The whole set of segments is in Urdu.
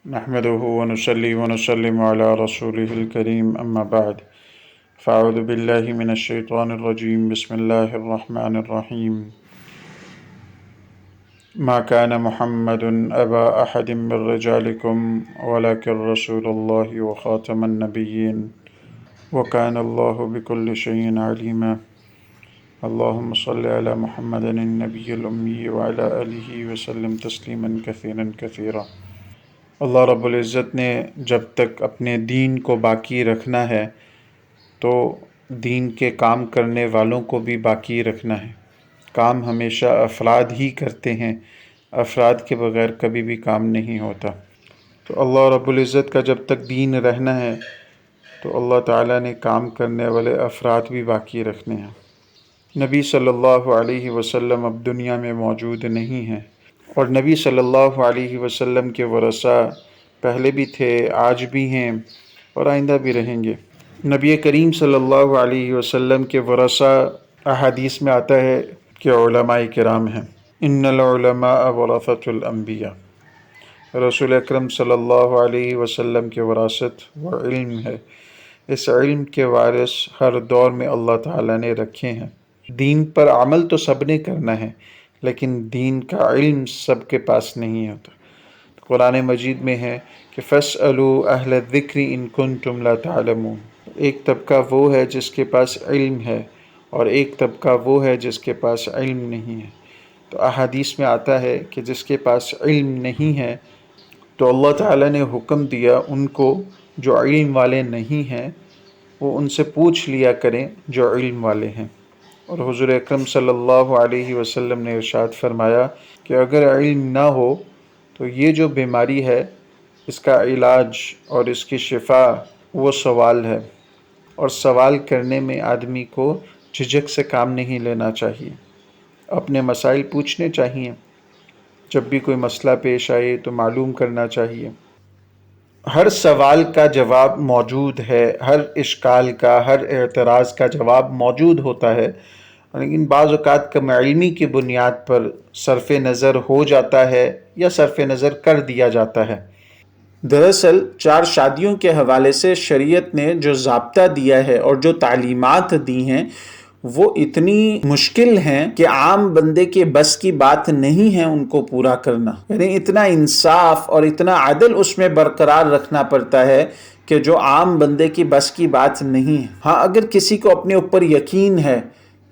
نحمده ونصلي ونسلم على رسوله الكريم أما بعد فأعوذ بالله من الشيطان الرجيم بسم الله الرحمن الرحيم ما كان محمد أبا أحد من رجالكم ولكن رسول الله وخاتم النبيين وكان الله بكل شيء عليما اللهم صل على محمد النبي الأمي وعلى آله وسلم تسليما كثيرا كثيرا۔ اللہ رب العزت نے جب تک اپنے دین کو باقی رکھنا ہے تو دین کے کام کرنے والوں کو بھی باقی رکھنا ہے۔ کام ہمیشہ افراد ہی کرتے ہیں، افراد کے بغیر کبھی بھی کام نہیں ہوتا۔ تو اللہ رب العزت کا جب تک دین رہنا ہے تو اللہ تعالیٰ نے کام کرنے والے افراد بھی باقی رکھنے ہیں۔ نبی صلی اللہ علیہ وسلم اب دنیا میں موجود نہیں ہیں، اور نبی صلی اللہ علیہ وسلم کے ورثہ پہلے بھی تھے، آج بھی ہیں اور آئندہ بھی رہیں گے۔ نبی کریم صلی اللہ علیہ وسلم کے ورثہ احادیث میں آتا ہے کہ علماء کرام ہیں۔ ان العلماء ورثۃ الانبیاء، رسول اکرم صلی اللہ علیہ وسلم کے وراثت وہ علم ہے۔ اس علم کے وارث ہر دور میں اللہ تعالیٰ نے رکھے ہیں۔ دین پر عمل تو سب نے کرنا ہے، لیکن دین کا علم سب کے پاس نہیں ہوتا۔ قرآن مجید میں ہے کہ فَاسْأَلُوا أَهْلَ الذِّكْرِ إِن كُنتُمْ لَا تَعْلَمُونَ۔ ایک طبقہ وہ ہے جس کے پاس علم ہے، اور ایک طبقہ وہ ہے جس کے پاس علم نہیں ہے۔ تو احادیث میں آتا ہے کہ جس کے پاس علم نہیں ہے تو اللہ تعالیٰ نے حکم دیا ان کو جو علم والے نہیں ہیں وہ ان سے پوچھ لیا کریں جو علم والے ہیں۔ اور حضور اکرم صلی اللہ علیہ وسلم نے ارشاد فرمایا کہ اگر علم نہ ہو تو یہ جو بیماری ہے اس کا علاج اور اس کی شفا وہ سوال ہے، اور سوال کرنے میں آدمی کو جھجک سے کام نہیں لینا چاہیے، اپنے مسائل پوچھنے چاہیے۔ جب بھی کوئی مسئلہ پیش آئے تو معلوم کرنا چاہیے۔ ہر سوال کا جواب موجود ہے، ہر اشکال کا، ہر اعتراض کا جواب موجود ہوتا ہے، لیکن بعض اوقات کم علمی کی بنیاد پر صرف نظر ہو جاتا ہے یا صرف نظر کر دیا جاتا ہے۔ دراصل 4 شادیوں کے حوالے سے شریعت نے جو ضابطہ دیا ہے اور جو تعلیمات دی ہیں وہ اتنی مشکل ہیں کہ عام بندے کے بس کی بات نہیں ہے ان کو پورا کرنا۔ یعنی اتنا انصاف اور اتنا عدل اس میں برقرار رکھنا پڑتا ہے کہ جو عام بندے کی بس کی بات نہیں ہے۔ ہاں، اگر کسی کو اپنے اوپر یقین ہے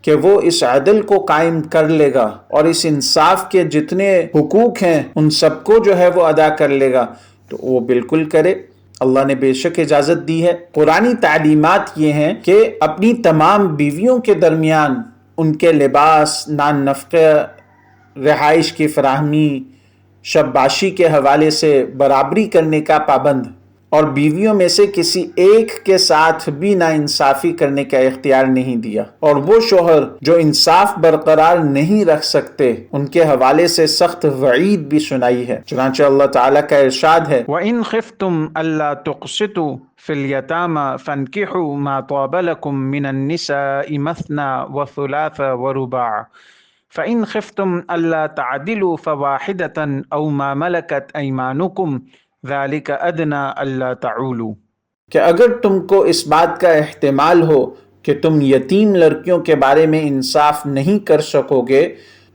کہ وہ اس عدل کو قائم کر لے گا اور اس انصاف کے جتنے حقوق ہیں ان سب کو جو ہے وہ ادا کر لے گا تو وہ بالکل کرے۔ اللہ نے بے شک اجازت دی ہے۔ قرآنی تعلیمات یہ ہیں کہ اپنی تمام بیویوں کے درمیان ان کے لباس، نان نفقہ، رہائش کی فراہمی، شباشی کے حوالے سے برابری کرنے کا پابند، اور بیویوں میں سے کسی ایک کے ساتھ بھی ناانصافی کرنے کا اختیار نہیں دیا، اور وہ شوہر جو انصاف برقرار نہیں رکھ سکتے ان کے حوالے سے سخت وعید بھی سنائی ہے۔ چنانچہ اللہ تعالیٰ کا ارشاد ہے وَإِنْ خِفْتُمْ أَلَّا تُقْسِطُوا فِي الْيَتَامَى فَانكِحُوا مَا طَابَ لَكُم مِّنَ النِّسَاءِ مَثْنَى وَثُلَاثَ وَرُبَاعَ فَإِنْ خِفْتُمْ أَلَّا تَعْدِلُوا فَوَاحِدَةً أَوْ مَا مَلَكَتْ أَيْمَانُكُمْ ذَلِكَ أَدْنَىٰ أَلَّا تَعُولُوا۔ کہ اگر تم کو اس بات کا احتمال ہو کہ تم یتیم لڑکیوں کے بارے میں انصاف نہیں کر سکو گے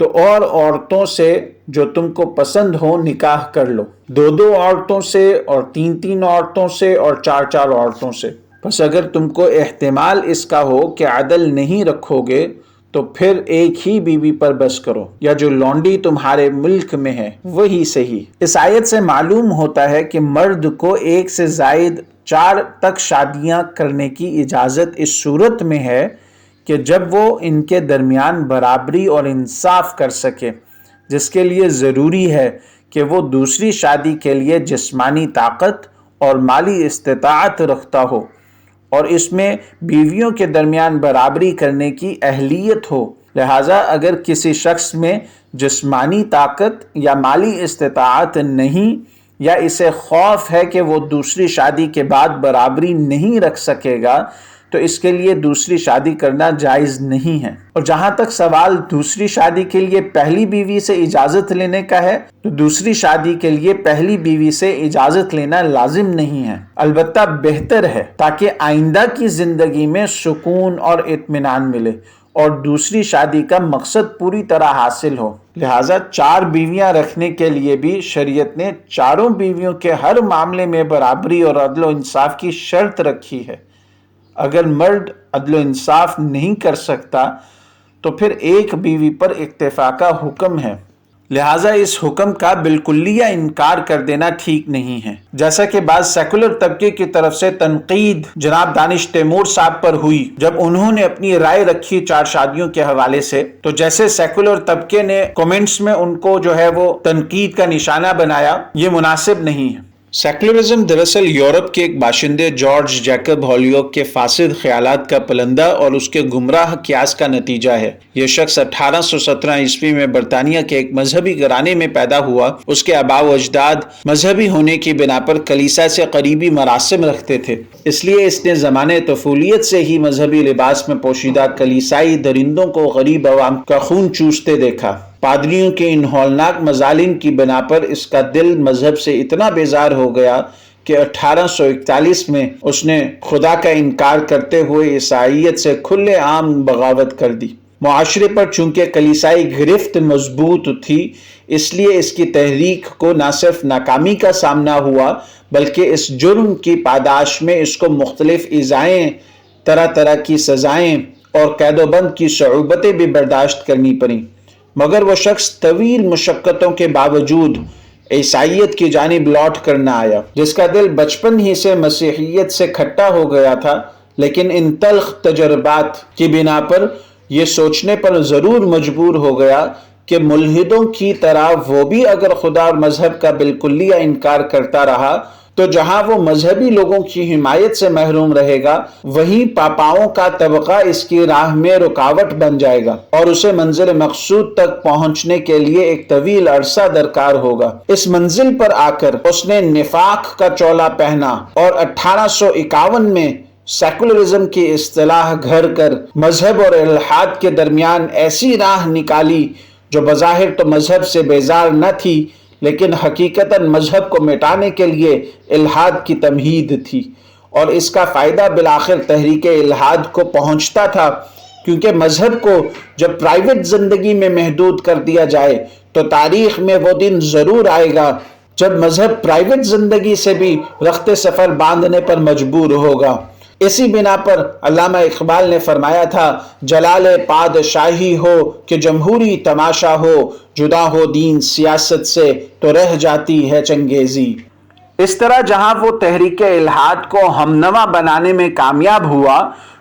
تو اور عورتوں سے جو تم کو پسند ہو نکاح کر لو، 2 عورتوں سے اور 3 عورتوں سے اور 4 عورتوں سے۔ بس اگر تم کو احتمال اس کا ہو کہ عدل نہیں رکھو گے تو پھر ایک ہی بیوی پر بس کرو، یا جو لونڈی تمہارے ملک میں ہے وہی صحیح۔ اس آیت سے معلوم ہوتا ہے کہ مرد کو 1 سے زائد 4 تک شادیاں کرنے کی اجازت اس صورت میں ہے کہ جب وہ ان کے درمیان برابری اور انصاف کر سکے، جس کے لیے ضروری ہے کہ وہ دوسری شادی کے لیے جسمانی طاقت اور مالی استطاعت رکھتا ہو، اور اس میں بیویوں کے درمیان برابری کرنے کی اہلیت ہو۔ لہٰذا اگر کسی شخص میں جسمانی طاقت یا مالی استطاعت نہیں، یا اسے خوف ہے کہ وہ دوسری شادی کے بعد برابری نہیں رکھ سکے گا، تو اس کے لیے دوسری شادی کرنا جائز نہیں ہے۔ اور جہاں تک سوال دوسری شادی کے لیے پہلی بیوی سے اجازت لینے کا ہے تو دوسری شادی کے لیے پہلی بیوی سے اجازت لینا لازم نہیں ہے، البتہ بہتر ہے تاکہ آئندہ کی زندگی میں سکون اور اطمینان ملے اور دوسری شادی کا مقصد پوری طرح حاصل ہو۔ لہٰذا 4 بیویاں رکھنے کے لیے بھی شریعت نے چاروں بیویوں کے ہر معاملے میں برابری اور عدل و انصاف کی شرط رکھی ہے۔ اگر مرد عدل و انصاف نہیں کر سکتا تو پھر ایک بیوی پر اکتفا کا حکم ہے، لہٰذا اس حکم کا بالکلیہ انکار کر دینا ٹھیک نہیں ہے۔ جیسا کہ بعض سیکولر طبقے کی طرف سے تنقید جناب دانش تیمور صاحب پر ہوئی جب انہوں نے اپنی رائے رکھی 4 شادیوں کے حوالے سے، تو جیسے سیکولر طبقے نے کومنٹس میں ان کو جو ہے وہ تنقید کا نشانہ بنایا، یہ مناسب نہیں ہے۔ سیکولرزم دراصل یورپ کے ایک باشندے جارج جیکب ہالیوک کے فاسد خیالات کا پلندہ اور اس کے گمراہ قیاس کا نتیجہ ہے۔ یہ شخص 1817 عیسوی میں برطانیہ کے ایک مذہبی گھرانے میں پیدا ہوا۔ اس کے آباء و اجداد مذہبی ہونے کی بنا پر کلیسا سے قریبی مراسم رکھتے تھے، اس لیے اس نے زمانے طفولیت سے ہی مذہبی لباس میں پوشیدہ کلیسائی درندوں کو غریب عوام کا خون چوستے دیکھا۔ پادریوں کے ان ہولناک مظالم کی بنا پر اس کا دل مذہب سے اتنا بیزار ہو گیا کہ 1841 میں اس نے خدا کا انکار کرتے ہوئے عیسائیت سے کھلے عام بغاوت کر دی۔ معاشرے پر چونکہ کلیسائی گرفت مضبوط تھی، اس لیے اس کی تحریک کو نہ صرف ناکامی کا سامنا ہوا بلکہ اس جرم کی پاداش میں اس کو مختلف ایذائیں، طرح طرح کی سزائیں اور قید و بند کی صعوبتیں بھی برداشت کرنی پڑیں، مگر وہ شخص طویل مشقتوں کے باوجود عیسائیت کی جانب لوٹ کر نہ آیا، جس کا دل بچپن ہی سے مسیحیت سے کھٹا ہو گیا تھا، لیکن ان تلخ تجربات کی بنا پر یہ سوچنے پر ضرور مجبور ہو گیا کہ ملحدوں کی طرح وہ بھی اگر خدا اور مذہب کا بالکلیہ انکار کرتا رہا تو جہاں وہ مذہبی لوگوں کی حمایت سے محروم رہے گا، وہیں پاپاؤں کا طبقہ اس کی راہ میں رکاوٹ بن جائے گا اور اسے منزل مقصود تک پہنچنے کے لیے ایک طویل عرصہ درکار ہوگا۔ اس منزل پر آ کر اس نے نفاق کا چولا پہنا اور 1851 میں سیکولرزم کی اصطلاح گھڑ کر مذہب اور الحاد کے درمیان ایسی راہ نکالی جو بظاہر تو مذہب سے بیزار نہ تھی لیکن حقیقتاً مذہب کو مٹانے کے لیے الحاد کی تمہید تھی، اور اس کا فائدہ بالآخر تحریک الحاد کو پہنچتا تھا، کیونکہ مذہب کو جب پرائیویٹ زندگی میں محدود کر دیا جائے تو تاریخ میں وہ دن ضرور آئے گا جب مذہب پرائیویٹ زندگی سے بھی رخت سفر باندھنے پر مجبور ہوگا۔ اسی بنا پر علامہ اقبال نے فرمایا تھا، جلال پادشاہی ہو کہ جمہوری تماشا ہو، جدا ہو دین سیاست سے تو رہ جاتی ہے چنگیزی۔ اس طرح جہاں وہ تحریک الحاد کو ہمنوا بنانے میں کامیاب ہوا،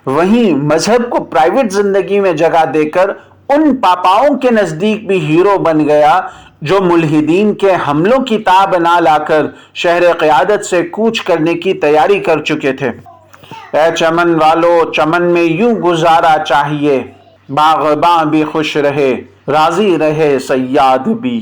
وہیں مذہب کو پرائیویٹ زندگی میں جگہ دے کر ان پاپاؤں کے نزدیک بھی ہیرو بن گیا جو ملحدین کے حملوں کی تاب نہ لا کر شہر قیادت سے کوچ کرنے کی تیاری کر چکے تھے۔ اے چمن والو، چمن میں یوں گزارا چاہیے، باغباں بھی خوش رہے، راضی رہے صیاد بھی۔